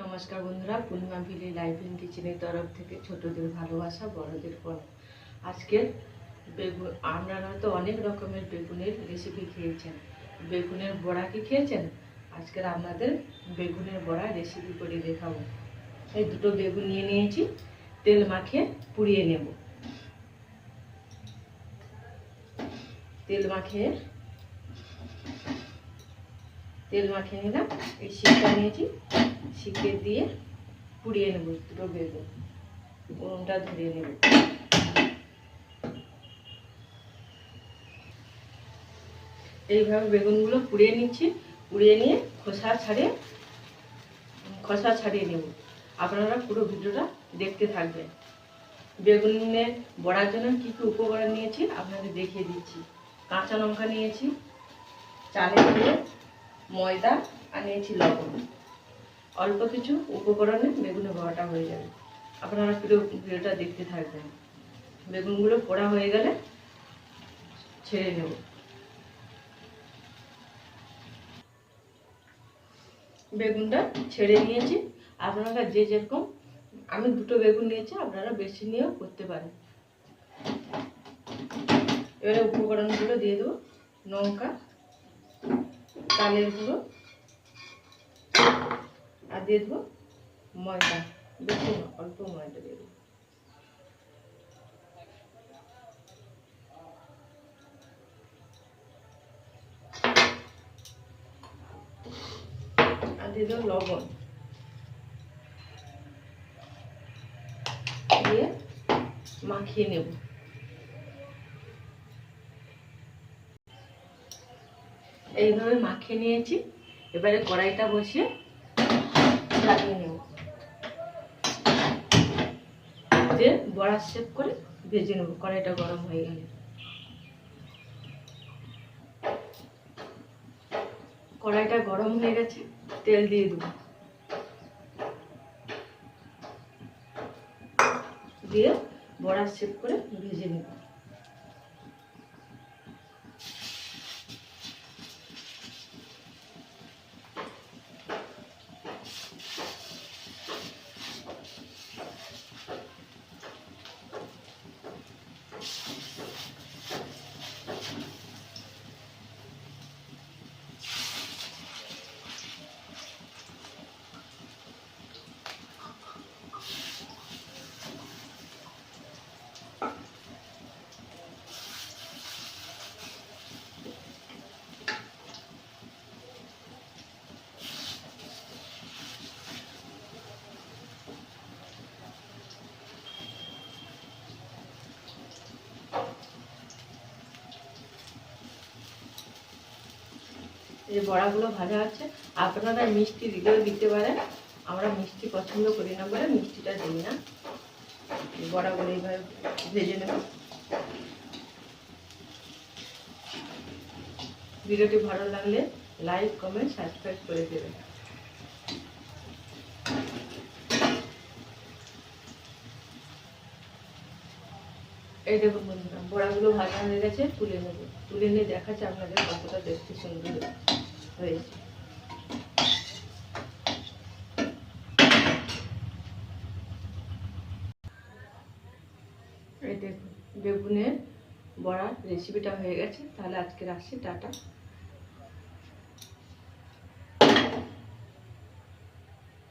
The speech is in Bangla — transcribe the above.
নমস্কার বন্ধুরা, পূর্ণিমা ভিলি লাইভ ইন কিচেনের তরফ থেকে ছোটদের ভালোবাসা, বড়দের পর আজকের বেগুন। আপনারা তো অনেক রকমের বেগুনের রেসিপি খেয়েছেন, বেগুনের বড়া কি খেয়েছেন? আজকের আপনাদের বেগুনের বড়া রেসিপি করে দেখাবো। এই দুটো বেগুন নিয়ে নিয়েছি, তেল মাখিয়ে পুড়িয়ে নেব। তেল মাখিয়ে নিলাম। এই শিকটা নিয়েছি, শিকে দিয়ে পুড়িয়ে নেব দুটো বেগুন, উনুনটা ধরিয়ে নেব। এইভাবে বেগুনগুলো পুড়িয়ে নিচ্ছি। পুড়িয়ে নিয়ে খোসা ছাড়িয়ে নেব। আপনারা পুরো ভিডিওটা দেখতে থাকবেন। বেগুনের বড়ার জন্য কী কী উপকরণ নিয়েছি আপনাদের দেখিয়ে দিচ্ছি। কাঁচা লঙ্কা নিয়েছি, চালের গুঁড়ো, ময়দা আর নিয়েছি লবণ। অল্প কিছু উপকরণে বেগুনের বড়াটা হয়ে যাবে। আপনারা পুরো ভিডিওটা দেখতে থাকবেন। বেগুনগুলো পোড়া হয়ে গেলে ছেড়ে নেব। বেগুনটা ছেড়ে নিয়েছি। আপনারা যে যেরকম, আমি দুটো বেগুন নিয়েছি, আপনারা বেশি নিয়েও করতে পারেন। এবারে উপকরণগুলো দিয়ে দেবো। লঙ্কা, চালের গুঁড়ো, আর দিয়ে দেবো ময়দা। বেশি না, অল্প ময়দা দিয়ে দেবো। আর দিয়ে দেবো লবণ। দিয়ে মাখিয়ে নেব। এইভাবে মাখিয়ে নিয়েছি। এবারে কড়াইটা বসিয়ে জ্বালিয়ে নেব। দিয়ে বড়া শেপ করে ভেজে নেব। কড়াইটা গরম হয়ে গেলে কড়াইটা গরম হয়ে গেছে, তেল দিয়ে দেবো। দিয়ে বড়া শেপ করে ভেজে নেব। এই বড়াগুলো ভাজা হচ্ছে। আপনারা মিষ্টি দিলেও দিতে পারেন। আমরা মিষ্টি পছন্দ করি না বলে মিষ্টিটা দিই না। বড়াগুলো এইভাবে ভেজে নেব। ভিডিওটি ভালো লাগলে লাইক, কমেন্ট, সাবস্ক্রাইব করে দেবেন। এই দেখুন বন্ধুরা, বড়াগুলো ভাজা হয়ে গেছে, তুলে নেব। তুলে নিয়ে দেখাচ্ছে আপনাদের কতটা দেখতে সুন্দর হয়েছে। এই দেখুন, বেগুনের বড়া রেসিপিটা হয়ে গেছে। তাহলে আজকে আসছি, টাটা।